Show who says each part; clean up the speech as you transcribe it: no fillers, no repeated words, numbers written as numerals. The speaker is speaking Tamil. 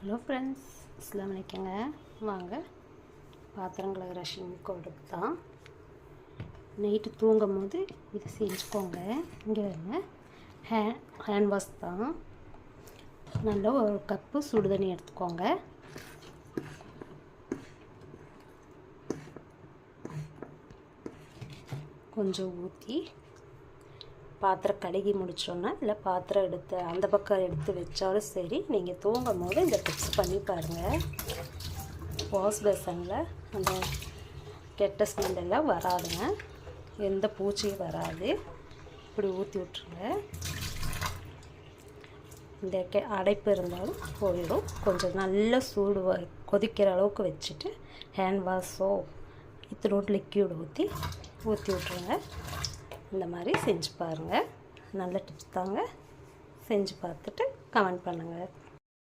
Speaker 1: ஹலோ ஃப்ரெண்ட்ஸ், அஸ்ஸலாமு அலைக்குங்க. வாங்க, பாத்திரம் கழுவுற ஷிங்க் தான். நைட்டு தூங்கும் போது இதை செஞ்சுக்கோங்க. இங்கே வந்து ஹேண்ட் வாஷ் தான். நல்லா ஒரு கப்பு சுடுதண்ணி எடுத்துக்கோங்க. கொஞ்சம் ஊற்றி பாத்திரம் கழுகி முடிச்சோன்னா இல்லை பாத்திரம் எடுத்து அந்த பக்கம் எடுத்து வச்சாலும் சரி, நீங்கள் தூங்கும் போது இந்த டிப்ஸ் பண்ணி பாருங்கள். வாஷ் பேசனில் அந்த கெட்ட ஸ்மெல் எல்லாம் வராதுங்க, எந்த பூச்சியும் வராது. இப்படி ஊற்றி விட்ருங்க. இந்த அடைப்பு இருந்தாலும் போயிடும். கொஞ்சம் நல்ல சூடு கொதிக்கிற அளவுக்கு வச்சுட்டு ஹேண்ட் வாஷோ இத்தனோட்டு லிக்யூட் ஊற்றி விட்ருங்க. இந்த மாதிரி செஞ்சு பாருங்கள். நல்ல டிப்ஸ் தாங்க. செஞ்சு பார்த்துட்டு கமெண்ட் பண்ணுங்கள்.